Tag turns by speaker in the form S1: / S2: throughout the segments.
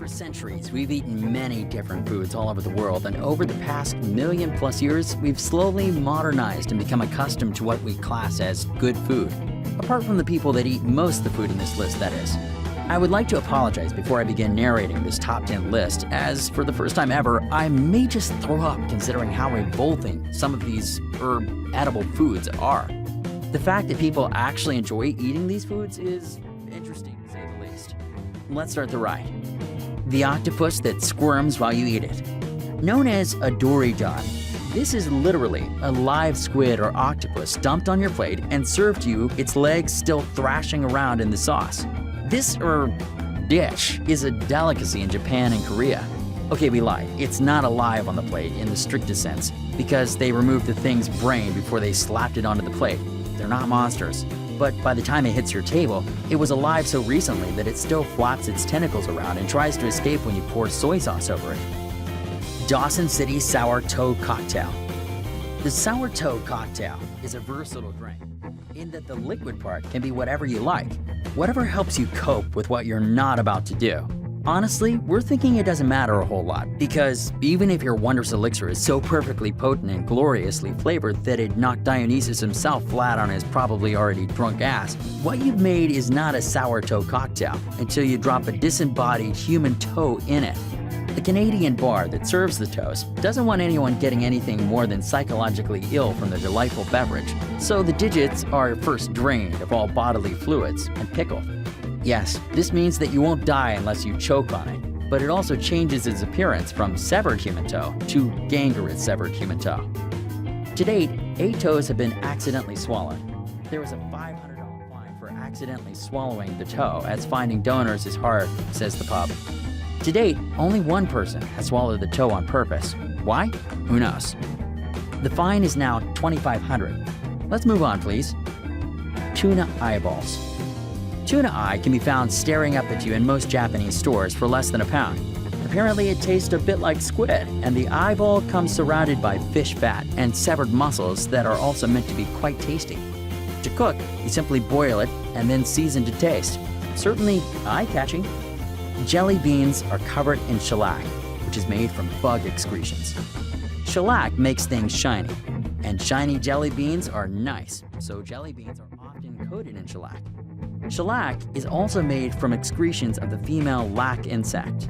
S1: centuries, we've eaten many different foods all over the world, and over the past million-plus years, we've slowly modernized and become accustomed to what we class as good food. Apart from the people that eat most of the food in this list, that is. I would like to apologize before I begin narrating this top 10 list, as for the first time ever, I may just throw up considering how revolting some of these edible foods are. The fact that people actually enjoy eating these foods is interesting, to say the least. Let's start the ride. The octopus that squirms while you eat it. Known as a doryjan, this is literally a live squid or octopus dumped on your plate and served to you, its legs still thrashing around in the sauce. This dish is a delicacy in Japan and Korea. Okay, we lied. It's not alive on the plate in the strictest sense, because they removed the thing's brain before they slapped it onto the plate. They're not monsters. But by the time it hits your table, it was alive so recently that it still flaps its tentacles around and tries to escape when you pour soy sauce over it. Dawson City Sour Toe Cocktail. The sour toe cocktail is a versatile drink, in that the liquid part can be whatever you like, whatever helps you cope with what you're not about to do. Honestly, we're thinking it doesn't matter a whole lot, because even if your wondrous elixir is so perfectly potent and gloriously flavored that it knocked Dionysus himself flat on his probably already drunk ass, what you've made is not a sour toe cocktail until you drop a disembodied human toe in it. The Canadian bar that serves the toast doesn't want anyone getting anything more than psychologically ill from the delightful beverage, so the digits are first drained of all bodily fluids and pickled. Yes, this means that you won't die unless you choke on it, but it also changes its appearance from severed human toe to gangrenous severed human toe. To date, 8 toes have been accidentally swallowed. There was a $500 fine for accidentally swallowing the toe, as finding donors is hard, says the pub. To date, only one person has swallowed the toe on purpose. Why? Who knows? The fine is now $2,500. Let's move on, please. Tuna eyeballs. Tuna eye can be found staring up at you in most Japanese stores for less than £1. Apparently it tastes a bit like squid, and the eyeball comes surrounded by fish fat and severed muscles that are also meant to be quite tasty. To cook, you simply boil it and then season to taste. Certainly eye-catching. Jelly beans are covered in shellac, which is made from bug excretions. Shellac makes things shiny, and shiny jelly beans are nice, so jelly beans are often coated in shellac. Shellac is also made from excretions of the female lac insect.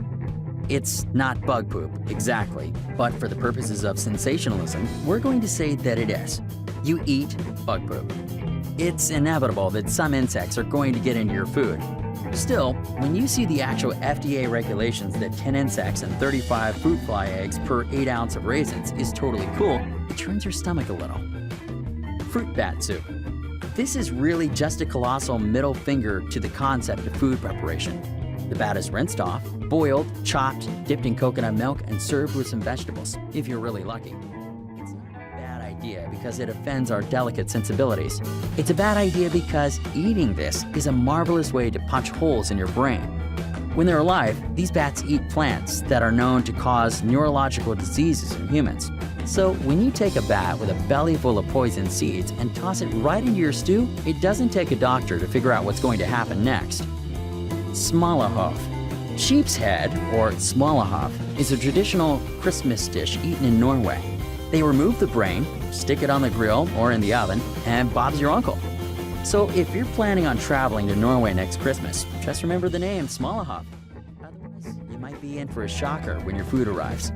S1: It's not bug poop, exactly, but for the purposes of sensationalism, we're going to say that it is. You eat bug poop. It's inevitable that some insects are going to get into your food. Still, when you see the actual FDA regulations that 10 insects and 35 fruit fly eggs per 8 ounce of raisins is totally cool, it turns your stomach a little. Fruit bat soup. This is really just a colossal middle finger to the concept of food preparation. The bat is rinsed off, boiled, chopped, dipped in coconut milk, and served with some vegetables, if you're really lucky. It's not a bad idea because it offends our delicate sensibilities. It's a bad idea because eating this is a marvelous way to punch holes in your brain. When they're alive, these bats eat plants that are known to cause neurological diseases in humans. So when you take a bat with a belly full of poison seeds and toss it right into your stew, it doesn't take a doctor to figure out what's going to happen next. Smalahov. Sheep's head, or smalahov, is a traditional Christmas dish eaten in Norway. They remove the brain, stick it on the grill or in the oven, and Bob's your uncle. So if you're planning on traveling to Norway next Christmas, just remember the name Smalahov. Otherwise, you might be in for a shocker when your food arrives.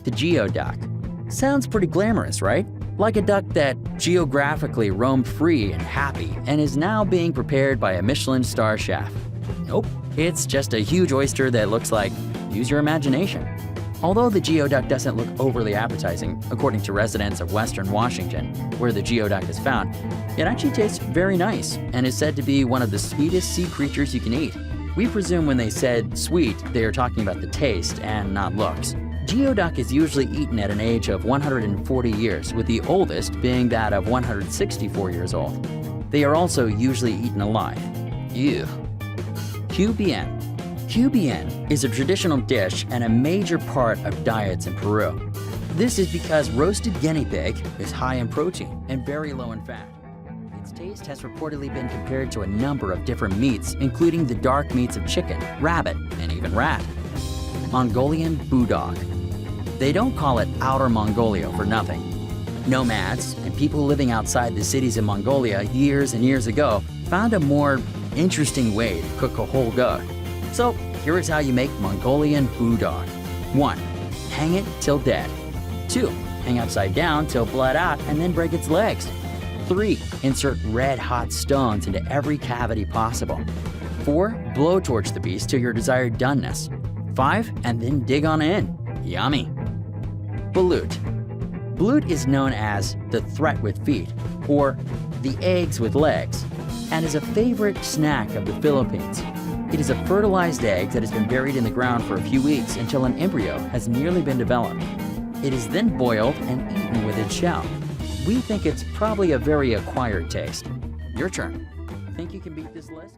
S1: The geoduck. Sounds pretty glamorous, right? Like a duck that geographically roamed free and happy and is now being prepared by a Michelin star chef. Nope, it's just a huge oyster that looks like, use your imagination. Although the geoduck doesn't look overly appetizing, according to residents of Western Washington, where the geoduck is found, it actually tastes very nice and is said to be one of the sweetest sea creatures you can eat. We presume when they said sweet, they are talking about the taste and not looks. Geoduck is usually eaten at an age of 140 years, with the oldest being that of 164 years old. They are also usually eaten alive. Ew. QBN. QBN is a traditional dish and a major part of diets in Peru. This is because roasted guinea pig is high in protein and very low in fat. Its taste has reportedly been compared to a number of different meats, including the dark meats of chicken, rabbit, and even rat. Mongolian Bulldog. They don't call it Outer Mongolia for nothing. Nomads and people living outside the cities of Mongolia years and years ago found a more interesting way to cook a whole goat. So here is how you make Mongolian Bulldog. 1. Hang it till dead. 2. Hang upside down till bled out and then break its legs. 3. Insert red-hot stones into every cavity possible. 4. Blowtorch the beast to your desired doneness. 5. And then dig on in. Yummy. Balut. Balut is known as the threat with feet, or the eggs with legs, and is a favorite snack of the Philippines. It is a fertilized egg that has been buried in the ground for a few weeks until an embryo has nearly been developed. It is then boiled and eaten with its shell. We think it's probably a very acquired taste. Your turn. Think you can beat this list?